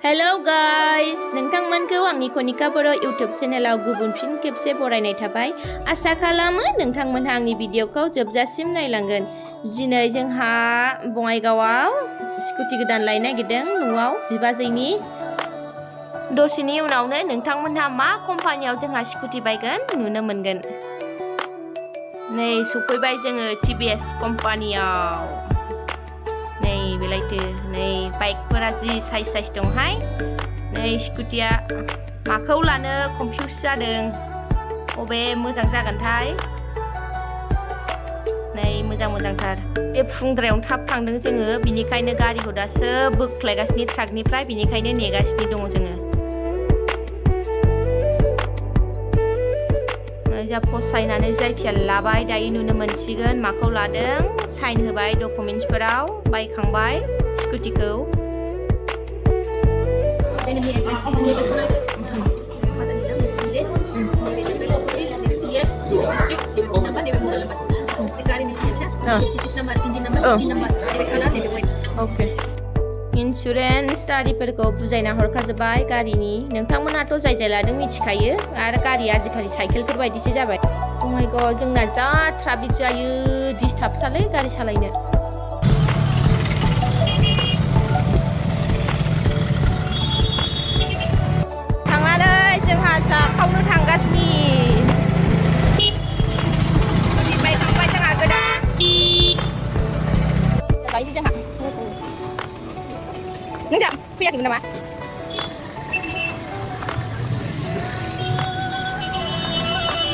Hello guys नोंथांमोनखौ आंनि कनिका बर' YouTube चेनेलाव गुबुन फिन खेबसे बरायनाय थाबाय। आसा खालामो नोंथांमोनहा आंनि भिडिअखौ जोबजासिम नायलांगोन। दिनै जोंहा बङाइगावआव स्कुटि गोदान लायनो नागिरदों न'आव बिबाजैनि। दसेनि उनावनो नोंथांमोनहा मा कम्पानियाव जोंहा स्कुटि बायगोन नुनो मोनगोन। नै सफैबाय जोङो टिभिएस कम्पानियाव। नै बेलायथो नै बाइकफोरा जि साइज दंहाय। नै स्कुटिया माखौ लानो कनफिउस जादों, अबे मोजां जागोनथाय। नै मोजांथार। बे फुंद्रायावनो थाब थांदों जोङो, बिनिखायनो गारिखौ दासो बोख्लायगासिनो ट्राकनिफ्राय, बिनिखायनो नेगासिनो दङ जोङो। जा फसायनानै जायखिया लाबाय, दायो नुनो मोनसिगोन माखौ लादों। साइन होबाय डकुमेन्ट्सफोराव, बायखांबाय स्कुटिखौ। इन्सुरेन्स आरिफोरखौ बुजायना हरखाजोब्बाय गारिनि। नोंथांमोनाथ' जाय लादों मिथिखायो, आरो गारिया आजिखालि साइकेलफोर बायदिसो जाबाय। बङाइगावआव जोंना जा ट्राफिक जायो, डिस्टार्बथारलै गारि सालायनो। थांनानै जोंहा जाखावनो थांगासिनो। स्कुटि बायखांबाय जोंहा गोदान। गायसै जोंहा। नों जा फैयाखैमोन नामा?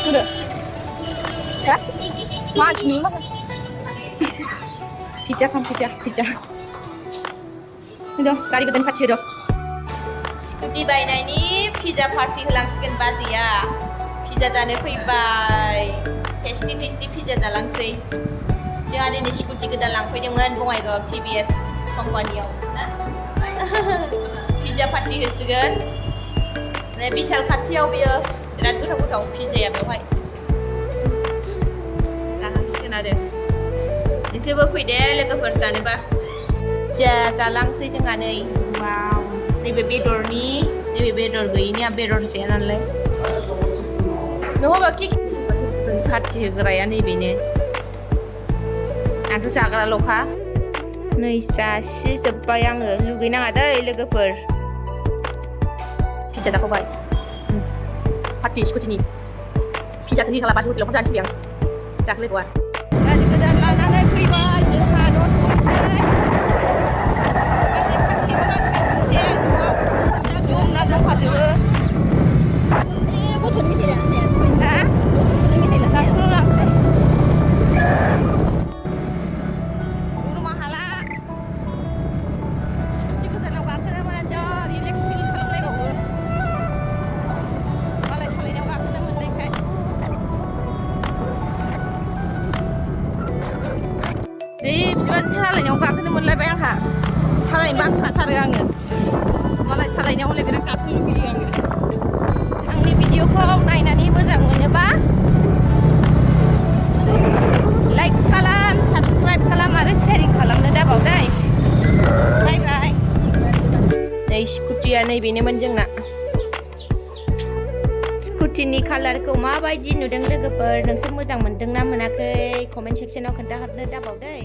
Udah. Ya? Mas nih mah. Pijak. Udah, kali godan pace udah. Skuti बायनायनि पिज्जा पार्टी होलांसिगोन बाजैया। पिज्जा जानो फैबाय। टेस्टि पिज्जा जालांसै। जोंहा दिनै स्कुटि गोदान लांफैदोंमोन बङाइगाव टिभिएस कम्पानियाव। पिज्जा पार्टी होसिगोन। नै बिशाल खाथियाव बियो बिराद गोथाव पिज्जाया बेवहाय जालांसिगोन आरो। नोंसोरबो फैदे लोगोफोर जानोबा। पिज्जा जालांसै जोंहा नै। वाव, नैबे बेदरनि, नैबे बेदर गैयिनिया बेदर जाया नालाय। नङाबा केक पार्टी होग्राया नैबेनो। आंथ' जाग्राल'खा। नै जासिजोब्बाय आङो, लुगैनाङा दै लोगोफोर। पिज्जा जाखांबाय। पार्टी स्कुटिनि पिज्जा सो निखाला बाजै हटेलाव जानोसै आं। जाखोलायबावा। गारि गोदान लानानै फैबाय जोंहा न' सफैबाय। जमना दंखाजोबो। गथ'नि मेथाइ लानानै हा? गथ'फोरनि मेथाइ लानानै लांसै। गरमा हाला। स्कुटि गोदानाव गाखोनो मोना जा रिलेक्स फिल खालामलायबावो। मालाय सालायनायाव गाखोनो मोननायखाय। नै बिबाजै सालायनायाव गाखोनो मोनलायबाय आंहा। सालायनो बाखाथारो आङो। मालाय सालायनायाव हले बिराद गाखोनो लुगैयो आङो। आंनि भिडिअखौ नायनानै मोजां मोनोबा लाइक खालाम, साबस्क्राइब खालाम आरो शेयारिं खालामनो दाबाव दै। बाय बाय। नै स्कुटिया नैबेनोमोन जोंना। स्कुटिनि कालारखौ माबायदि नुदों लोगोफोर? नोंसोर मोजां मोनदोंना मोनाखै? कमेन्ट सेक्सनाव खोन्थाहरनो दाबाव दै।